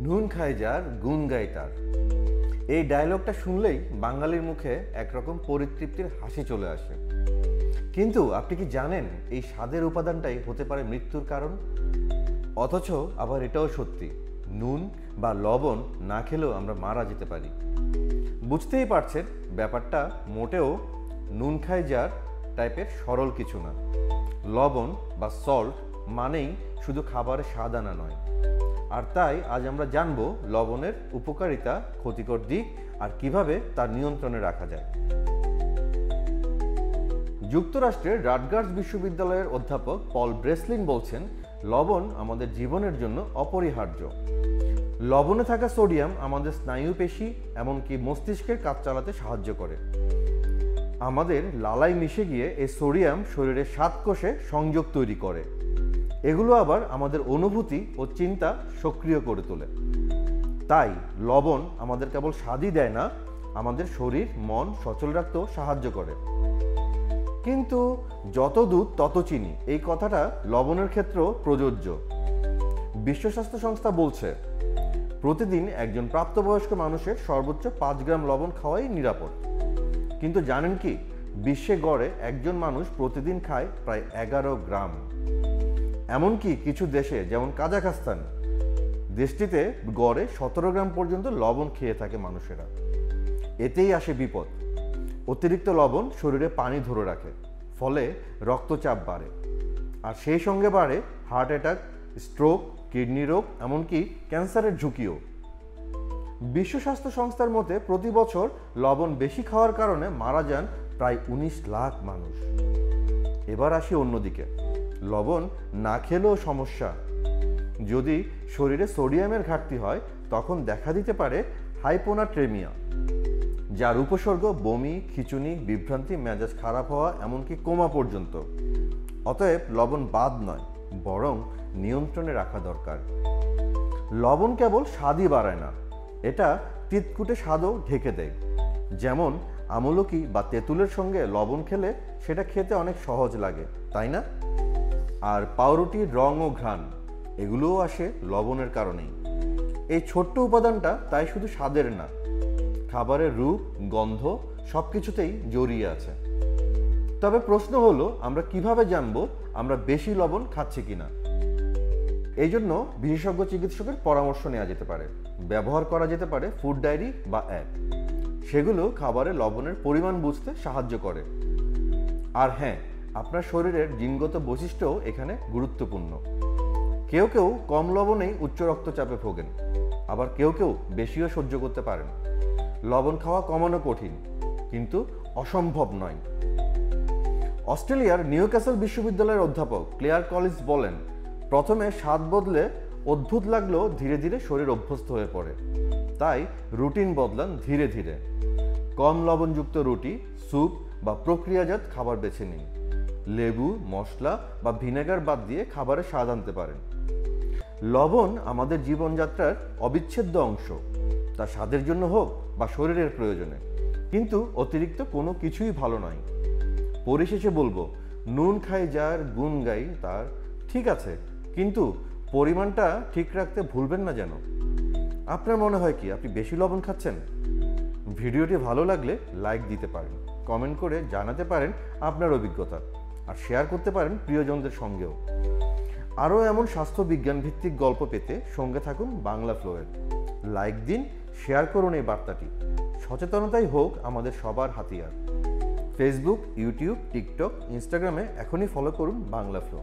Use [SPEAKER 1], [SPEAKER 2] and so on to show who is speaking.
[SPEAKER 1] নুন খায় যার গুণ গায় তার। এই ডায়লগটা শুনলেই বাঙালির মুখে একরকম পরিতৃপ্তির হাসি চলে আসে। কিন্তু আপনি কি জানেন এই স্বাদের উপাদানটাই হতে পারে মৃত্যুর কারণ? অথচ আবার এটাও সত্যি, নুন বা লবণ না খেলেও আমরা মারা যেতে পারি। বুঝতেই পারছেন ব্যাপারটা মোটেও নুন খায় যার টাইপের সরল কিছু না। লবণ বা সল্ট মানেই শুধু খাবারে স্বাদ আনা নয়। আর তাই আজ আমরা জানব লবণের উপকারিতা, ক্ষতিকর দিক আর কিভাবে তার নিয়ন্ত্রণে রাখা যায়। যুক্তরাষ্ট্রের রাটগার্স বিশ্ববিদ্যালয়ের অধ্যাপক পল ব্রেসলিন বলছেন, লবণ আমাদের জীবনের জন্য অপরিহার্য। লবণে থাকা সোডিয়াম আমাদের স্নায়ুপেশি এমনকি মস্তিষ্কের কাজ চালাতে সাহায্য করে। আমাদের লালায় মিশে গিয়ে এই সোডিয়াম শরীরের শ্বাসকোষে সংযোগ তৈরি করে। এগুলো আবার আমাদের অনুভূতি ও চিন্তা সক্রিয় করে তোলে। তাই লবণ আমাদের কেবল স্বাদই দেয় না, আমাদের শরীর মন সচল রাখতেও সাহায্য করে। কিন্তু যত দুধ তত চিনি, এই কথাটা লবণের ক্ষেত্রেও প্রযোজ্য। বিশ্ব স্বাস্থ্য সংস্থা বলছে প্রতিদিন একজন প্রাপ্তবয়স্ক মানুষের সর্বোচ্চ 5 গ্রাম লবণ খাওয়াই নিরাপদ। কিন্তু জানেন কি, বিশ্বে গড়ে একজন মানুষ প্রতিদিন খায় প্রায় 11 গ্রাম। এমনকি কিছু দেশে যেমন কাজাখস্তান, দেশটিতে গড়ে 17 গ্রাম পর্যন্ত লবণ খেয়ে থাকে মানুষেরা। এতেই আসে বিপদ। অতিরিক্ত লবণ শরীরে পানি ধরে রাখে, ফলে রক্তচাপ বাড়ে, আর সেই সঙ্গে বাড়ে হার্ট অ্যাটাক, স্ট্রোক, কিডনি রোগ, এমনকি ক্যান্সারের ঝুঁকিও। বিশ্ব স্বাস্থ্য সংস্থার মতে প্রতি বছর লবণ বেশি খাওয়ার কারণে মারা যান প্রায় 19 লাখ মানুষ। এবার আসি অন্যদিকে, লবণ না খেলেও সমস্যা। যদি শরীরে সোডিয়ামের ঘাটতি হয় তখন দেখা দিতে পারে হাইপোনাট্রেমিয়া, যার উপসর্গ বমি, খিঁচুনি, বিভ্রান্তি, মেজাজ খারাপ হওয়া, এমনকি কোমা পর্যন্ত। অতএব লবণ বাদ নয়, বরং নিয়ন্ত্রণে রাখা দরকার। লবণ কেবল স্বাদই বাড়ায় না, এটা তিতকুটে স্বাদও ঢেকে দেয়। যেমন আমলকি বা তেঁতুলের সঙ্গে লবণ খেলে সেটা খেতে অনেক সহজ লাগে, তাই না? আর পাউরুটির রং ও ঘ্রাণ, এগুলোও আসে লবণের কারণেই। এই ছোট্ট উপাদানটা তাই শুধু স্বাদের না, খাবারের রূপ, গন্ধ সব কিছুতেই জড়িয়ে আছে। তবে প্রশ্ন হলো, আমরা কিভাবে জানবো আমরা বেশি লবণ খাচ্ছি কিনা? এই জন্য বিশেষজ্ঞ চিকিৎসকের পরামর্শ নেওয়া যেতে পারে। ব্যবহার করা যেতে পারে ফুড ডায়েরি বা অ্যাপ। সেগুলো খাবারে লবণের পরিমাণ বুঝতে সাহায্য করে। আর হ্যাঁ, আপনার শরীরের জিনগত বৈশিষ্ট্যও এখানে গুরুত্বপূর্ণ। কেউ কেউ কম লবণেই উচ্চ রক্তচাপে ভোগেন, আবার কেউ কেউ বেশিও সহ্য করতে পারেন। লবণ খাওয়া কমানো কঠিন, কিন্তু অসম্ভব নয়। অস্ট্রেলিয়ার নিউক্যাসল বিশ্ববিদ্যালয়ের অধ্যাপক ক্লেয়ার কলিন্স বলেন, প্রথমে স্বাদ বদলে অদ্ভুত লাগলেও ধীরে ধীরে শরীর অভ্যস্ত হয়ে পড়ে। তাই রুটিন বদলান ধীরে ধীরে। কম লবণযুক্ত রুটি, স্যুপ বা প্রক্রিয়াজাত খাবার বেছে নিন। লেবু, মশলা বা ভিনেগার বাদ দিয়ে খাবারে স্বাদ আনতে পারেন। লবণ আমাদের জীবনযাত্রার অবিচ্ছেদ্য অংশ, তা স্বাদের জন্য হোক বা শরীরের প্রয়োজনে। কিন্তু অতিরিক্ত কোনো কিছুই ভালো নয়। পরিশেষে বলবো, নুন খাই যার গুণ গাই তার। ঠিক আছে, কিন্তু পরিমাণটা ঠিক রাখতে ভুলবেন না যেন। আপনার মনে হয় কি আপনি বেশি লবণ খাচ্ছেন? ভিডিওটি ভালো লাগলে লাইক দিতে পারেন, কমেন্ট করে জানাতে পারেন আপনার অভিজ্ঞতা, আর শেয়ার করতে পারেন প্রিয়জনদের সঙ্গেও। আরও এমন স্বাস্থ্য বিজ্ঞান ভিত্তিক গল্প পেতে সঙ্গে থাকুন বাংলা ফ্লোয়ের। লাইক দিন, শেয়ার করুন এই বার্তাটি। সচেতনতাই হোক আমাদের সবার হাতিয়ার। ফেসবুক, ইউটিউব, টিকটক, ইনস্টাগ্রামে এখনই ফলো করুন বাংলা ফ্লো।